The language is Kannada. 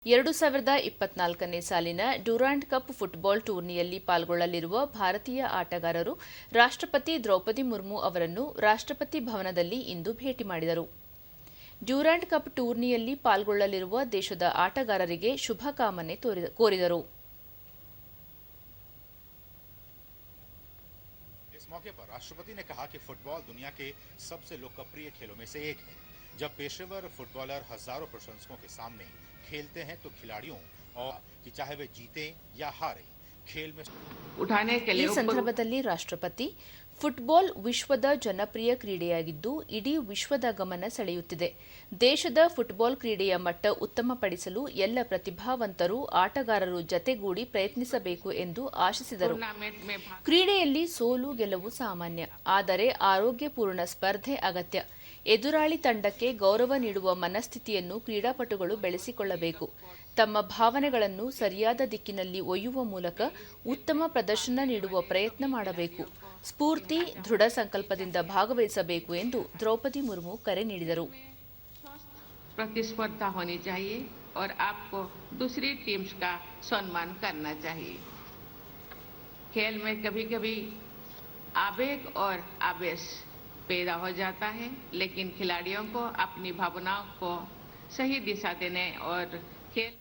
2024ನೇ ಸಾಲಿನ ಡ್ಯೂರಾಂಡ್ ಕಪ್ ಫುಟ್ಬಾಲ್ ಟೂರ್ನಿಯಲ್ಲಿ ಪಾಲ್ಗೊಳ್ಳಲಿರುವ ಭಾರತೀಯ ಆಟಗಾರರು ರಾಷ್ಟ್ರಪತಿ ದ್ರೌಪದಿ ಮುರ್ಮು ಅವರನ್ನು ರಾಷ್ಟ್ರಪತಿ ಭವನದಲ್ಲಿ ಇಂದು ಭೇಟಿ ಮಾಡಿದರು. ಡ್ಯೂರಾಂಡ್ ಕಪ್ ಟೂರ್ನಿಯಲ್ಲಿ ಪಾಲ್ಗೊಳ್ಳಲಿರುವ ದೇಶದ ಆಟಗಾರರಿಗೆ ಶುಭಕಾಮನೆ ಕೋರಿದರು. इस मौके पर राष्ट्रपति ने कहा कि फुटबॉल दुनिया के सबसे लोकप्रिय खेलों में से एक है. जब पेशेवर फुटबॉलर हजारों प्रशंसकों के सामने खेलते हैं तो खिलाड़ियों और कि चाहे वे जीतें या हारें खेल में उठाने के लिए ಈ ಸಂದರ್ಭದಲ್ಲಿ ರಾಷ್ಟ್ರಪತಿ ಫುಟ್ಬಾಲ್ ವಿಶ್ವದ ಜನಪ್ರಿಯ ಕ್ರೀಡೆಯಾಗಿದ್ದು ಇಡೀ ವಿಶ್ವದ ಗಮನ ಸೆಳೆಯುತ್ತಿದೆ. ದೇಶದ ಫುಟ್ಬಾಲ್ ಕ್ರೀಡೆಯ ಮಟ್ಟ ಉತ್ತಮಪಡಿಸಲು ಎಲ್ಲ ಪ್ರತಿಭಾವಂತರು ಆಟಗಾರರು ಜತೆಗೂಡಿ ಪ್ರಯತ್ನಿಸಬೇಕು ಎಂದು ಆಶಿಸಿದರು. ಕ್ರೀಡೆಯಲ್ಲಿ ಸೋಲು ಗೆಲುವು ಸಾಮಾನ್ಯ, ಆದರೆ ಆರೋಗ್ಯಪೂರ್ಣ ಸ್ಪರ್ಧೆ ಅಗತ್ಯ. ಎದುರಾಳಿ ತಂಡಕ್ಕೆ ಗೌರವ ನೀಡುವ ಮನಸ್ಥಿತಿಯನ್ನು ಕ್ರೀಡಾಪಟುಗಳು ಬೆಳೆಸಿಕೊಳ್ಳಬೇಕು. ತಮ್ಮ ಭಾವನೆಗಳನ್ನು ಸರಿಯಾದ ದಿಕ್ಕಿನಲ್ಲಿ ಒಯ್ಯುವ ಮೂಲಕ ಉತ್ತಮ ಪ್ರದರ್ಶನ ನೀಡುವ ಪ್ರಯತ್ನ ಮಾಡಬೇಕು. ಸ್ಫೂರ್ತಿ, ದೃಢ ಸಂಕಲ್ಪದಿಂದ ಭಾಗವಹಿಸಬೇಕು ಎಂದು ದ್ರೌಪದಿ ಮುರ್ಮು ಕರೆ ನೀಡಿದರು. प्रतिस्पर्धा होनी चाहिए और आपको दूसरी टीम्स का सम्मान करना चाहिए. खेल में कभी-कभी आवेग और आवेश पैदा हो जाता है, लेकिन खिलाड़ियों को अपनी भावनाओं को सही दिशा देने और खेल